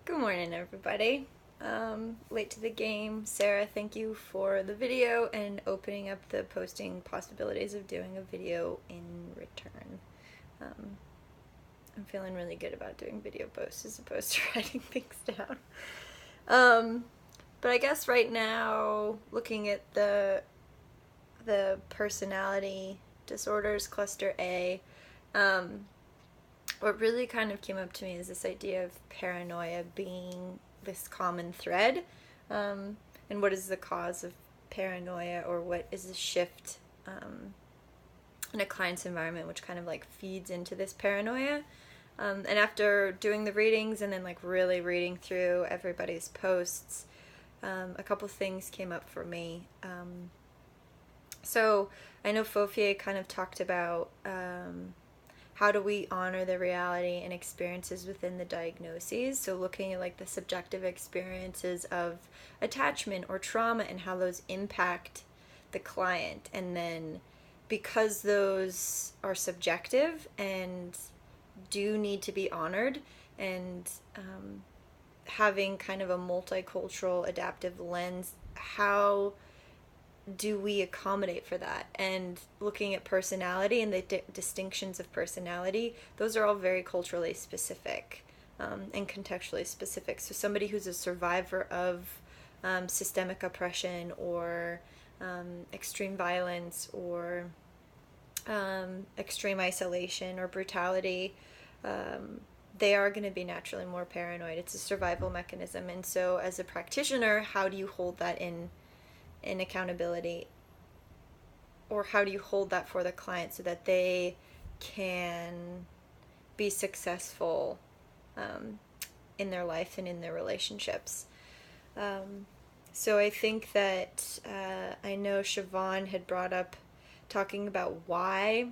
Good morning, everybody. Late to the game. Sarah, thank you for the video and opening up the posting possibilities of doing a video in return. Um, I'm feeling really good about doing video posts as opposed to writing things down. Um, but I guess right now, looking at the personality disorders cluster A, what really kind of came up to me is this idea of paranoia being this common thread. And what is the cause of paranoia, or what is the shift in a client's environment which kind of like feeds into this paranoia. And after doing the readings and then like really reading through everybody's posts, a couple things came up for me. So I know Fofier kind of talked about how do we honor the reality and experiences within the diagnoses. So looking at like the subjective experiences of attachment or trauma and how those impact the client. And then because those are subjective and do need to be honored, and having kind of a multicultural adaptive lens, how do we accommodate for that? And looking at personality and the distinctions of personality, those are all very culturally specific and contextually specific. So somebody who's a survivor of systemic oppression or extreme violence or extreme isolation or brutality, they are going to be naturally more paranoid. It's a survival mechanism. And so as a practitioner, how do you hold that in accountability, or how do you hold that for the client so that they can be successful in their life and in their relationships? So I think that I know Siobhan had brought up talking about why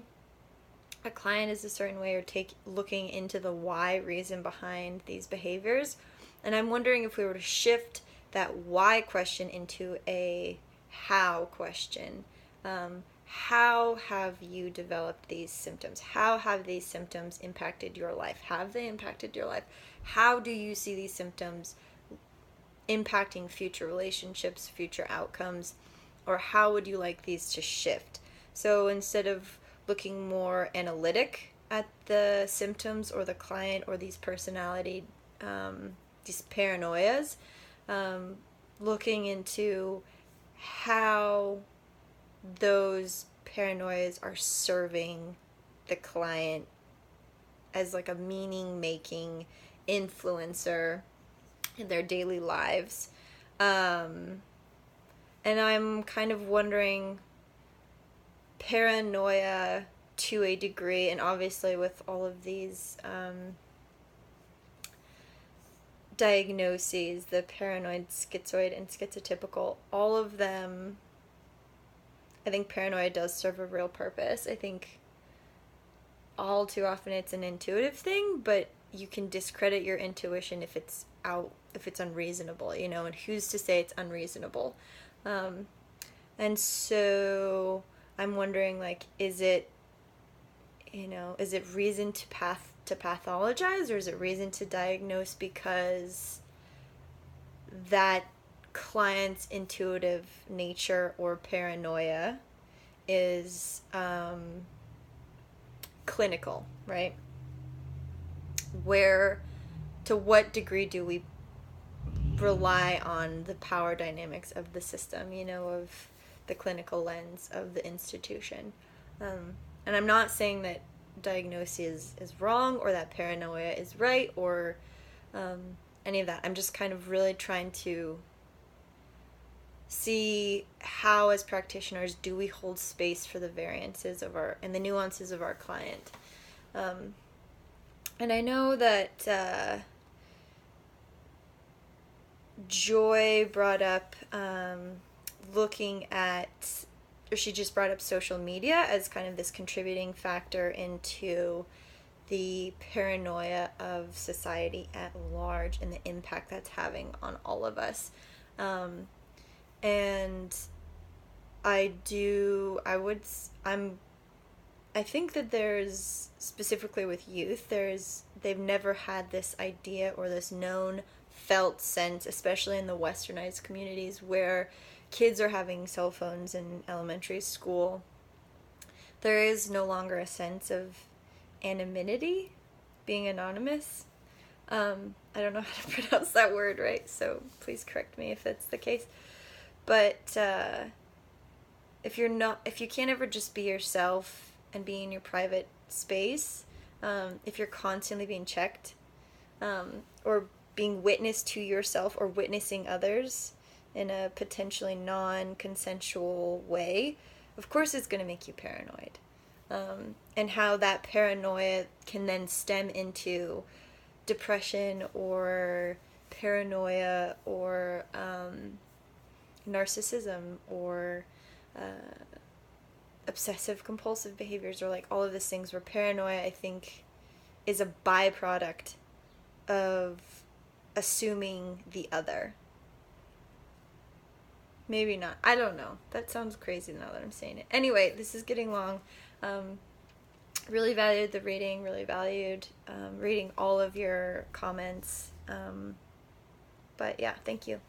a client is a certain way, or looking into the why reason behind these behaviors. And I'm wondering if we were to shift that why question into a how question. How have you developed these symptoms? How have these symptoms impacted your life? Have they impacted your life? How do you see these symptoms impacting future relationships, future outcomes? Or how would you like these to shift? So instead of looking more analytic at the symptoms or the client or these personality, these paranoias, looking into how those paranoias are serving the client as like a meaning making influencer in their daily lives. And I'm kind of wondering, paranoia to a degree, and obviously with all of these diagnoses, the paranoid, schizoid, and schizotypical, all of them, I think paranoia does serve a real purpose. I think all too often it's an intuitive thing, but you can discredit your intuition if it's unreasonable, and who's to say it's unreasonable? And so I'm wondering, like, is it reason to pathologize, or is it reason to diagnose because that client's intuitive nature or paranoia is clinical, right? To what degree do we rely on the power dynamics of the system, of the clinical lens of the institution? And I'm not saying that diagnosis is wrong, or that paranoia is right, or any of that. I'm just kind of really trying to see how, as practitioners, do we hold space for the variances and the nuances of our client. And I know that Joy brought up looking at, or she just brought up social media as kind of this contributing factor into the paranoia of society at large and the impact that's having on all of us. And I think that there's, specifically with youth, they've never had this idea or this known felt sense, especially in the westernized communities where kids are having cell phones in elementary school. There is no longer a sense of anonymity, being anonymous. I don't know how to pronounce that word right, so please correct me if that's the case. But if you can't ever just be yourself and be in your private space, if you're constantly being checked, or being witness to yourself or witnessing others in a potentially non-consensual way, of course it's going to make you paranoid. And how that paranoia can then stem into depression or paranoia or narcissism or obsessive compulsive behaviors, or like all of these things, where paranoia, I think, is a byproduct of assuming the other. Maybe not. I don't know. That sounds crazy now that I'm saying it. Anyway, this is getting long. Really valued the reading, really valued reading all of your comments. But yeah, thank you.